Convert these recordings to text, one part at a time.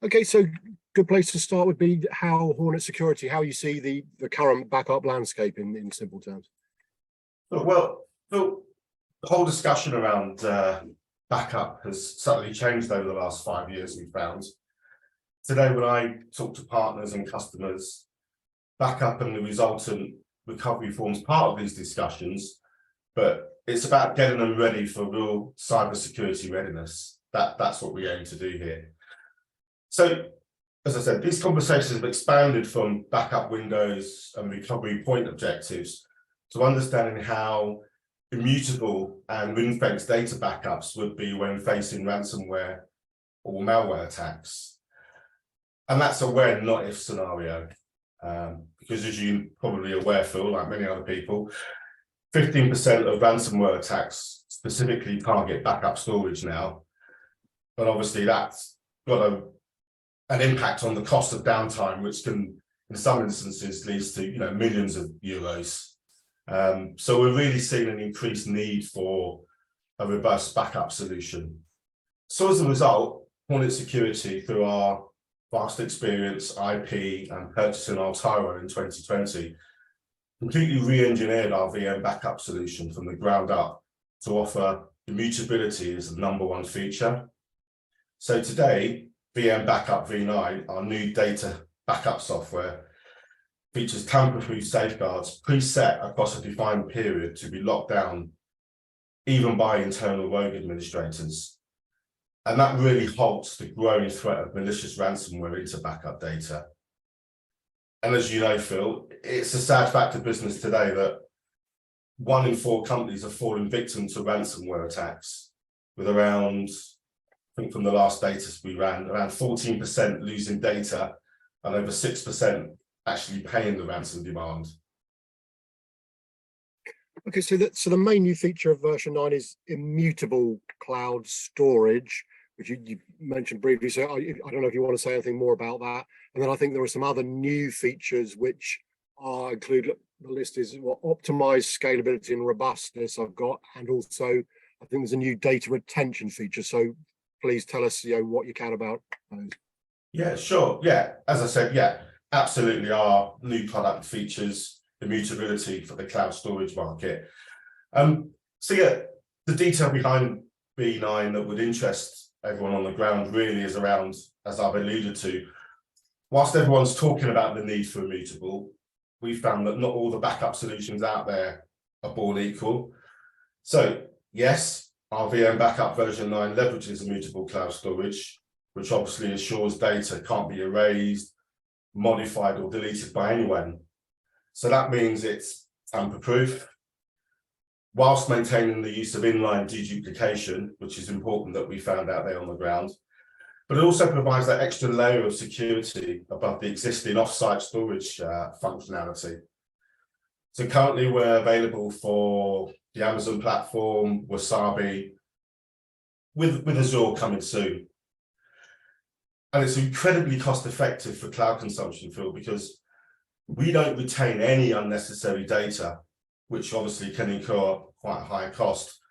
Okay, so good place to start would be how Hornetsecurity, how you see the current backup landscape in simple terms. Well, the whole discussion around backup has certainly changed over the last 5 years, we found. Today, when I talk to partners and customers, backup and the resultant recovery forms part of these discussions, but it's about getting them ready for real cybersecurity readiness. That's what we aim to do here. So, as I said, these conversations have expanded from backup windows and recovery point objectives to understanding how immutable and ring-fenced data backups would be when facing ransomware or malware attacks. And that's a when, not if scenario. Because as you're probably aware, Phil, like many other people, 15% of ransomware attacks specifically target backup storage now. But obviously that's got an impact on the cost of downtime, which can, in some instances, leads to millions of euros. So we're really seeing an increased need for a robust backup solution. So as a result, Hornetsecurity, through our vast experience, IP, and purchasing Altiro in 2020, completely re-engineered our VM backup solution from the ground up to offer immutability as the #1 feature. So today, VM Backup V9, our new data backup software, features tamper-proof safeguards preset across a defined period to be locked down even by internal rogue administrators. And that really halts the growing threat of malicious ransomware into backup data. And as you know, Phil, it's a sad fact of business today that 1 in 4 companies have fallen victim to ransomware attacks, with around, I think from the last data we ran, around 14% losing data and over 6% actually paying the ransom demand. Okay, so the main new feature of version 9 is immutable cloud storage, which you mentioned briefly. So I don't know if you want to say anything more about that. And then I think there are some other new features which are included. The list is optimized scalability and robustness I've got, and also I think there's a new data retention feature. So please tell us what you can about those. Yeah, sure. Yeah, as I said, yeah, absolutely our new product features immutability for the cloud storage market. So yeah, the detail behind B9 that would interest everyone on the ground really is around, as I've alluded to, whilst everyone's talking about the need for immutable, we found that not all the backup solutions out there are born equal. So yes, our VM backup version 9 leverages immutable cloud storage, which obviously ensures data can't be erased, modified or deleted by anyone. So that means it's tamper-proof, whilst maintaining the use of inline deduplication, which is important that we found out there on the ground. But it also provides that extra layer of security above the existing off-site storage functionality. So currently we're available for the Amazon platform, Wasabi, with Azure coming soon. And it's incredibly cost effective for cloud consumption, Phil, because we don't retain any unnecessary data, which obviously can incur quite a high cost,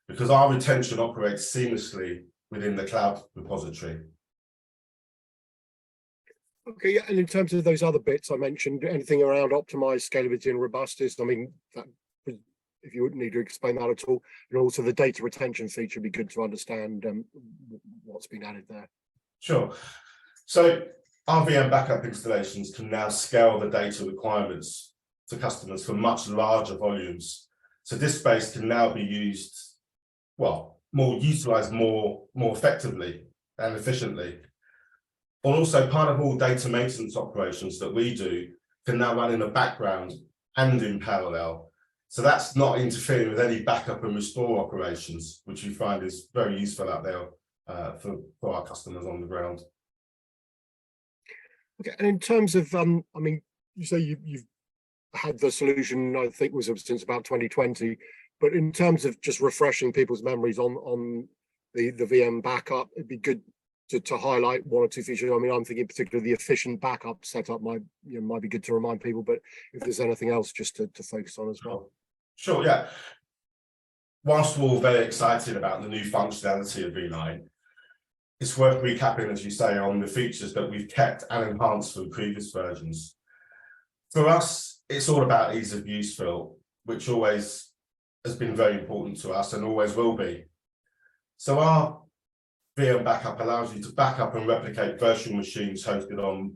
because our retention operates seamlessly within the cloud repository. Okay, and in terms of those other bits I mentioned, anything around optimized scalability and robustness, I mean, if you wouldn't need to explain that at all, and also the data retention feature would be good to understand what's been added there. Sure. So our VM backup installations can now scale the data requirements to customers for much larger volumes. So this space can now be used, utilized more effectively and efficiently. And also part of all data maintenance operations that we do can now run in the background and in parallel. So that's not interfering with any backup and restore operations, which we find is very useful out there for our customers on the ground. Okay, and in terms of, I mean, you say you've had the solution, I think was since about 2020, but in terms of just refreshing people's memories on the VM backup, it'd be good to highlight 1 or 2 features. I mean, I'm thinking particularly the efficient backup setup might be good to remind people, but if there's anything else just to focus on as well. Sure, yeah. Whilst we're all very excited about the new functionality of V9, it's worth recapping, as you say, on the features that we've kept and enhanced from previous versions. For us, it's all about ease of use, Phil, which always has been very important to us and always will be. So our VM backup allows you to back up and replicate virtual machines hosted on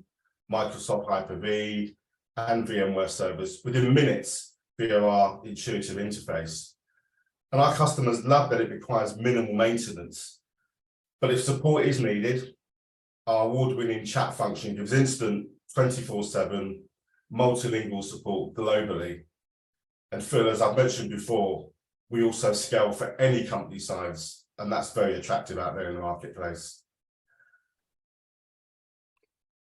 Microsoft Hyper-V and VMware servers within minutes via our intuitive interface. And our customers love that it requires minimal maintenance. But if support is needed, our award-winning chat function gives instant 24/7 multilingual support globally. And Phil, as I've mentioned before, we also scale for any company size, and that's very attractive out there in the marketplace.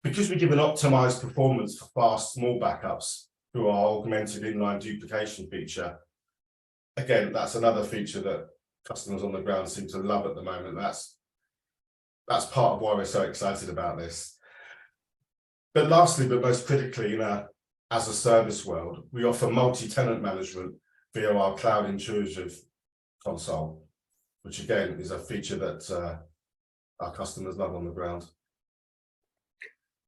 Because we give an optimized performance for fast, small backups through our augmented inline duplication feature, again, that's another feature that customers on the ground seem to love at the moment. That's part of why we're so excited about this. But lastly, but most critically, in a as a service world, we offer multi-tenant management via our cloud intuitive console, which again is a feature that our customers love on the ground.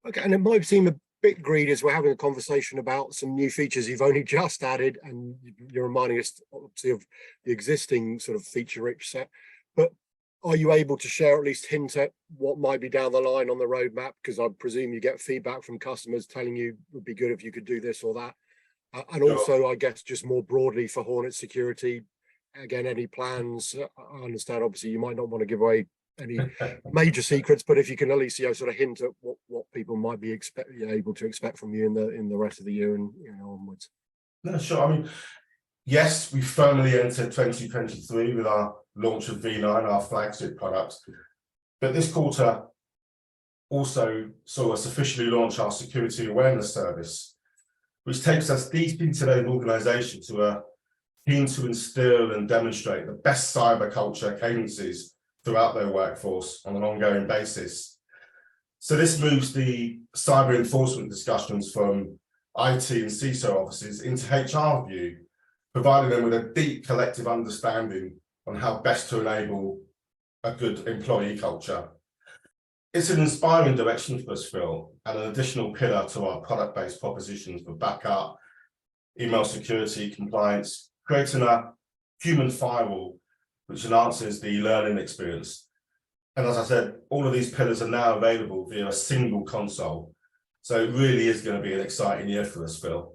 Okay, and it might seem a bit greedy as we're having a conversation about some new features you've only just added, and you're reminding us obviously of the existing sort of feature-rich set. But are you able to share, at least hint at what might be down the line on the roadmap? Because I presume you get feedback from customers telling you it would be good if you could do this or that. And also, I guess, just more broadly for Hornetsecurity, again, any plans? I understand, obviously, you might not want to give away any major secrets, but if you can at least, sort of hint at what people might be able to expect from you in the rest of the year and onwards. No, sure. I mean, yes, we firmly entered 2023 with our launch of V9, our flagship product. But this quarter also saw us officially launch our security awareness service, which takes us deep into their organization to a keen to instill and demonstrate the best cyber culture cadences throughout their workforce on an ongoing basis. So this moves the cyber enforcement discussions from IT and CISO offices into HR view, providing them with a deep collective understanding on how best to enable a good employee culture. It's an inspiring direction for us, Phil, and an additional pillar to our product-based propositions for backup, email security, compliance, creating a human firewall which enhances the learning experience. And as I said, all of these pillars are now available via a single console. So it really is going to be an exciting year for us, Phil.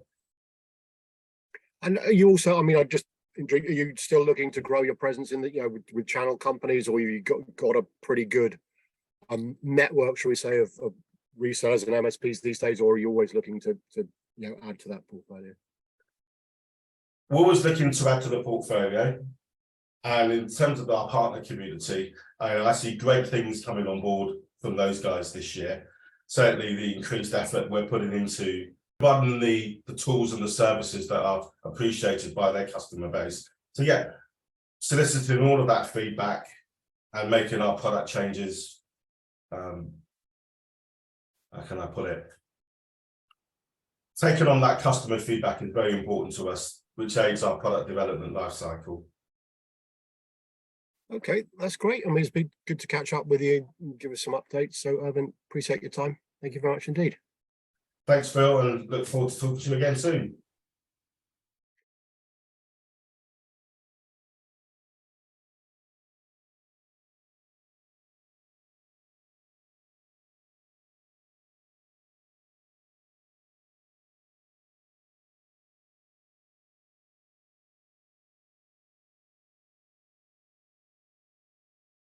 And are you also, I mean, I just intrigued, are you still looking to grow your presence in the, with channel companies, or you got a pretty good network, shall we say, of resellers and MSPs these days, or are you always looking to add to that portfolio? We're always looking to add to the portfolio. And in terms of our partner community, I see great things coming on board from those guys this year. Certainly the increased effort we're putting into providing the tools and the services that are appreciated by their customer base. So yeah, soliciting all of that feedback and making our product changes, how can I put it? Taking on that customer feedback is very important to us, which aids our product development lifecycle. Okay, that's great. I mean, it's been good to catch up with you and give us some updates. So, Irvin, appreciate your time. Thank you very much indeed. Thanks, Phil, and look forward to talking to you again soon.